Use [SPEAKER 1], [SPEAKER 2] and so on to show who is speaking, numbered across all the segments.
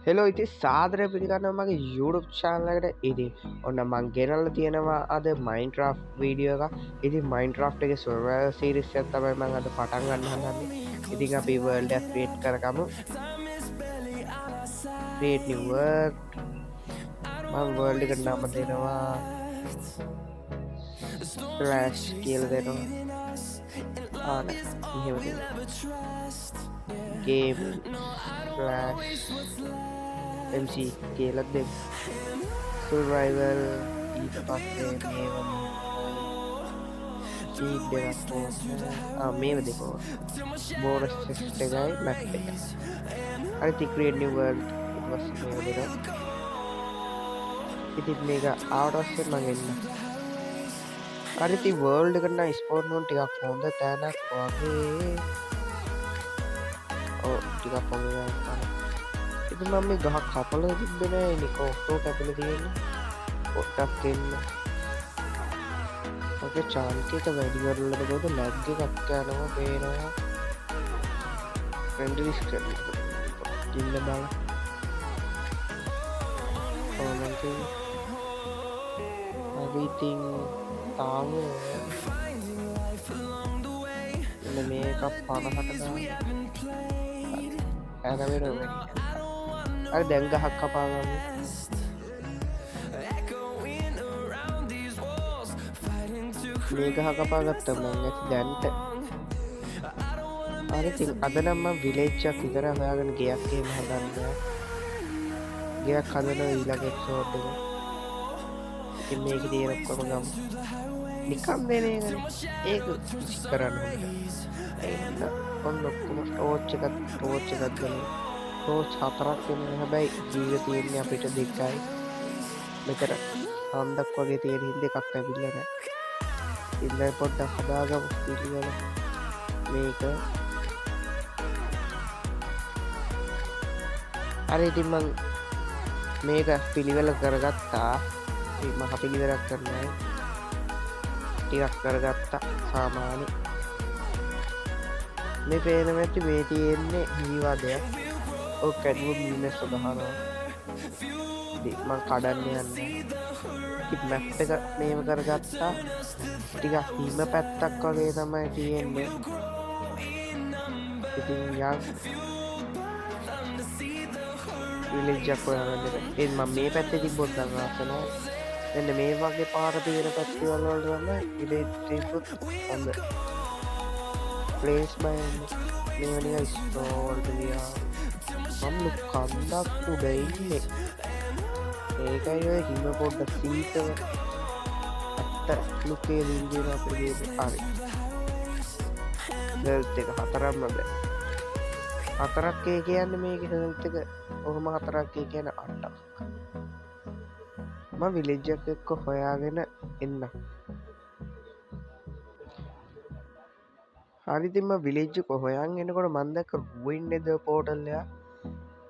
[SPEAKER 1] Hello ඉති සාදර පිළිගන්න මගේ YouTube චානලකට ඉදි ඔන්න මං ගෙනල්ල තියෙනවා අද මයින්ට්‍රා් වීඩියෝ එක ඉති මයින්ට්‍රා් එක සුව සිරිස් තමයි මං අද පටන් ගන්න හදන්නේ ඉතින් අපි වර්ල්ඩ ක්‍රේට් කරකමු ක්‍රේට් නිවර්ක් මං වර්ල්ඩ එකට නම දෙනවා ස්ලෑෂ් කියල දෙනවා ආන ගේම් MC කියලත් දෙ සුර්වයිවල් ඊට පස්සේ මේව දෙකෝ බෝරස් ෙස්ට එකයි මැට් එක අරි තික්‍රේඩ්නිවර්ල් දෙන ඉතිත් මේක ආවටස්සේ මඟන්න අරිති වර්ල්ඩ කරන්න ස්පෝර්්නෝන් ටිකක් හොඳ තැනක් වගේ ඕ ටිකක් පොම ඉති මම මේ ගහ කපල තිබෙන නික ඔක්ටෝ කැපිල තියෙන පොට්ටක් එන්න ඔක චාන්කක වැඩිවරලට ගොද ලැග්ග එකක් යනවා පේනවා ප්‍රඩිස් කර ඉන්න බල ඕනක අදීතින් තාම මේකක් පණහට ඇනවෙන අර දැන් ගහක් කපාගන්න මේ ගහ කපාගත්තම ඇති දැන්ට අරති අද නම්ම විලේච්චක් විතර හොයාගෙන ගයක් හදන්න ගයක් හදන ඊලගෙක් සෝට්ක ඉතින් මේක දීරක්කොම ගම් නිකම් දෙනය ඒක කරන්න එන්න ඔන්න ඔක්කුම ටෝච්චකත් ටෝච්චකත් ගන්න ටෝච් හතරක් වෙන හැබැයි ජීව තියෙන්නේ අපිට දෙකයි මෙතර සන්දක් වගේ තියෙන හිද එකක් ඇවිල්ලන ඉල්ල පොඩ්ඩක් හදාගම පිළිගල මේක අර ඉතින්මං මේක පිළිවෙල කරගත්තා මහ පිළිවෙරක් කරනයි ටිකක් කරගත්තා සාමාන්‍ය මේ පේනම ඇති මේ තියෙන්නේ හීවාදයක් ඕ කැඩුව මීමස්ස ගහනවා මං කඩන්න යන්න මැට්ට එක මේම කරගත්තා ටික හිම පැත්තක් වගේ තමයි තියෙන්නේ ඉතින් යන් විලිජ්ජක් ඔයන්නට එම මේ පැත්තේ තිබොත් දඟාසන එන්න මේ වගේ පාර තියෙන පැත්තිවල්වලටම ඉලෙක්ට්‍රිකුත් හොඳ ප්ලේස් බයන්න මේවනික ස්ටෝල්ට ලියා මම්ලු කන්දක් උඩඉන්නේ ඒකයි ඔය හිම පොඩ්ඩ සීතව ඇත්ත ලුකේ ලින්දන අපගේ හරි දල්ත එක හතරම්ම බෑ හතරක්කේ කියන්න මේක හල්තක ඔහොම හතරක්කේ කියන අට්ටක් ම විලිජ්ජක් එක්ක හොයාගෙන එන්න හරිතිම විලිජ්ජ කොහොයන් එනකොට මන්දක රුවන් නෙද පෝටල්ලයා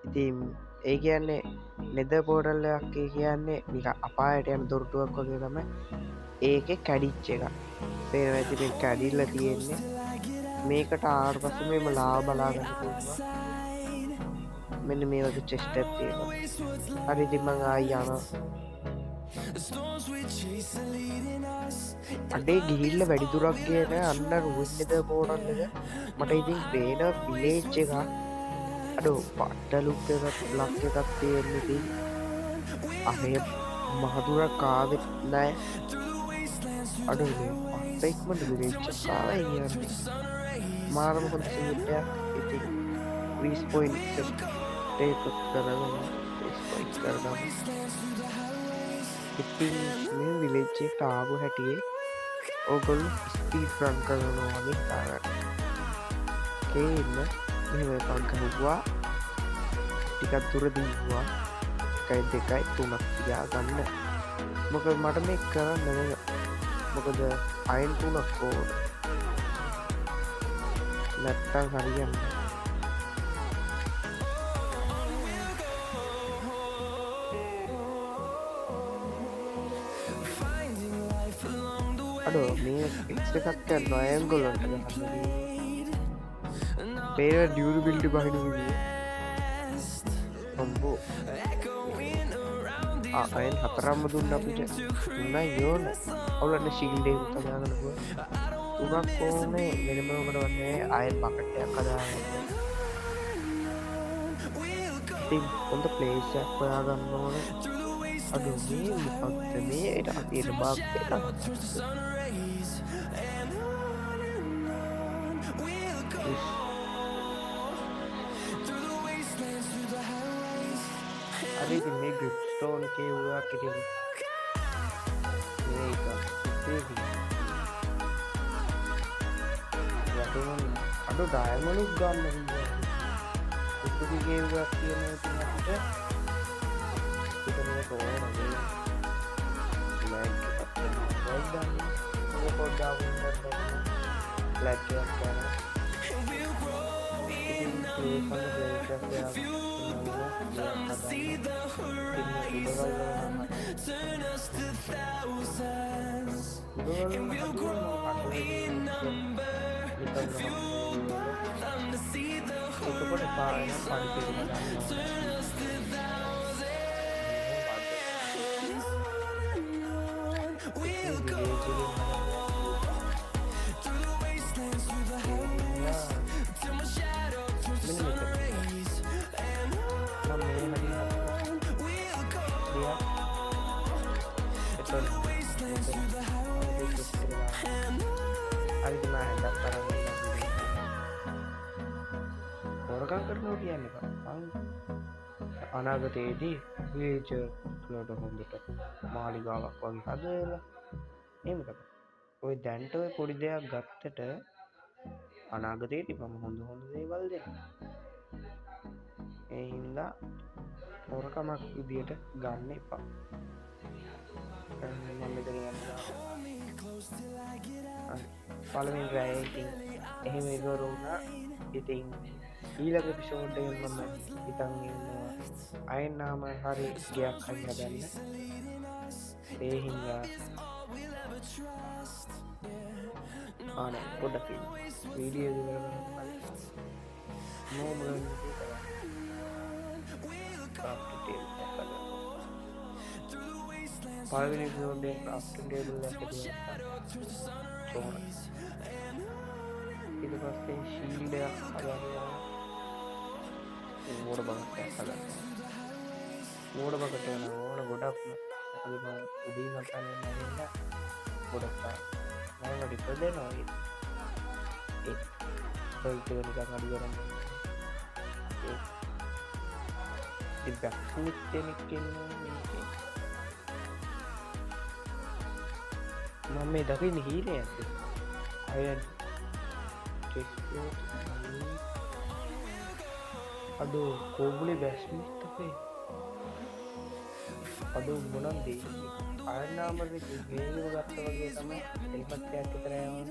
[SPEAKER 1] ඉතින් ඒ කියන්නේ නෙද පෝටල්ලයක් කියන්නේ නික අපායට යන දොරටුවක් වගේ තම ඒක කැඩිච්ච එක පේන ඇතිෙන් කැඩිල්ල තියෙන්නේ මේකට ආර් පස මෙම ලා බලාගන්න මෙන්න මේ වගේ චෙස්ට තියෙන හරිතිමං ආයි යන අඩේ ගිහිල්ල වැඩිදුරක් කියන අන්න රුවන්නද පෝටන්නද මට ඉතින් පේන පිලේච්ච එක අඩෝ පට්ටලුක් ලක්ක එකක් තියෙන්නති අහේ මහදුරක් කාවෙත් නෑ අඩු පත්තෙක්මට විරේච්ච කාවයි කියන්නේ මාරම හොඳ සිටයක් ඉති වීස්පොයින් ටේකත් කරගන්න කරගන්න ඉතින් මේ විලෙච්චේ ටාබු හැටියේ ඕගොල් ස්පීඩ් රන් කරනවා වගේ තාගන්න කේන්න මෙම පංකහවා ටිකත් දුර දීවා එකයි දෙකයි තුනක් තියා ගන්න මොක මට මේ කරන්න මොකද අයින් තුනක් කෝඩ නැත්තං හරියන්න අඩෝ මේ එක්කක් නොයන්ගොලොන්ට පේර ඩියවරු බිල්ඩි බහින විදිිය අම්බෝ අයන් හතරම්ම දුන්න අපිට උන්න යෝන අවුලන්න ශිල්ඩේ උතදාගනකුව තුනක් ඕනේ වෙනමකට වන්නේ අයන් පකටයක් කදාගන්න ඉතින් හොඳ ප්ලේසයක් හොයාගන්න ඕන අඩු මේ විපක්ත මේට අතියට බාක්ට අරි මේ ග්‍රිප් ස්ටෝන් එකේ වුණා කිටින් මේක අඩු ඩයමන්ඩ්ස් ගන්න උපදිගේ වුණා කියන ඉතින් අපිට මේ තෝරන මේ ලයික් එකක් ගන්න ඔය පොඩ්ඩක් වුණත් ලයික් එකක් ගන්න ඉතින් මේ see the horizon turn us to thousands and we'll grow in number fueled by them to see the horizon turn us to thousands we'll go through the wastelands through the highways till my shadow turns to sun rays and හොරකම් කරනවා කියන්නේ අනාගතයේදී village වලට හොඳට මාලිගාවක් වගේ හදලා එහෙම තමයි. ඔය දැන්ට ඔය පොඩි දෙයක් ගත්තට අනාගතයේදී මම හොඳ දේවල් දෙන්න. ඒ හින්දා හොරකමක් විදියට ගන්න එපා. මම මෙතන යනවා. පළවෙනි රැය ඉතින් එහෙම ඉවර වුණා. ඉතින් ඊළඟ එපිසෝඩ් එකෙන් මම හිතන් ඉන්නවා අයන් නාම හරි ගයක් හදන්න. ඒ හින්දා ආනේ පොඩ්ඩක් වීඩියෝ එක කරගන්න. නෝමල් පළවෙනි එපිසෝඩ් එක ක්‍රාෆ්ටින් ටේබල් එකක් තිබුණා. ඊට පස්සේ ශීල්ඩ් එකක් හදාගන්නවා. මෝඩ බකට් හදන්න. මෝඩ බකට් යන ඕන ගොඩක් අපි මම උදේ නැතන නේද ගොඩක් මම රිපර් දෙනවා ඒ පොල්ට නිකන් අඩු කරන්නේ ඒ ඉතින් බැක්නික් කෙනෙක් ඉන්නවා මේකේ මම මේ දකින්න හීලයක් අයන් අදෝ කෝබුලේ බැස්මිත් අපේ අදෝ මොනන්ද අයනාමද ගේව ගත්ත වගේ තමයි හෙල්මට් එකක් විතර යවන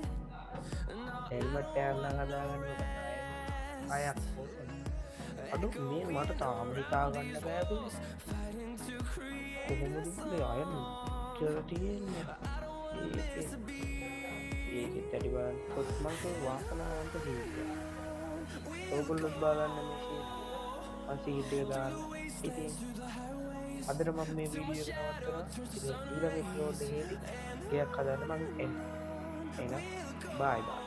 [SPEAKER 1] හෙල්මට් එකක් හදාගන්න අයක් අඩු මේ මට තාම හිතා ගන්න බෑ කොහොමද මේ අයන් කියලා තියෙන්නේ ඒකෙත් ඇති බලන්න කොස්මන්ක වාසනාවන්ත ජීවිතයක් ඕගොල්ලොත් බලන්න මේ අන්සිහිට් එක දාන්න ඉතින් අදට මම මේ වීඩියෝ එක නවත්තනවා ඊළඟ එපිසෝඩ් එකේදී ටිකක් හදන්න මම එන්න එහෙනම් බයි බයි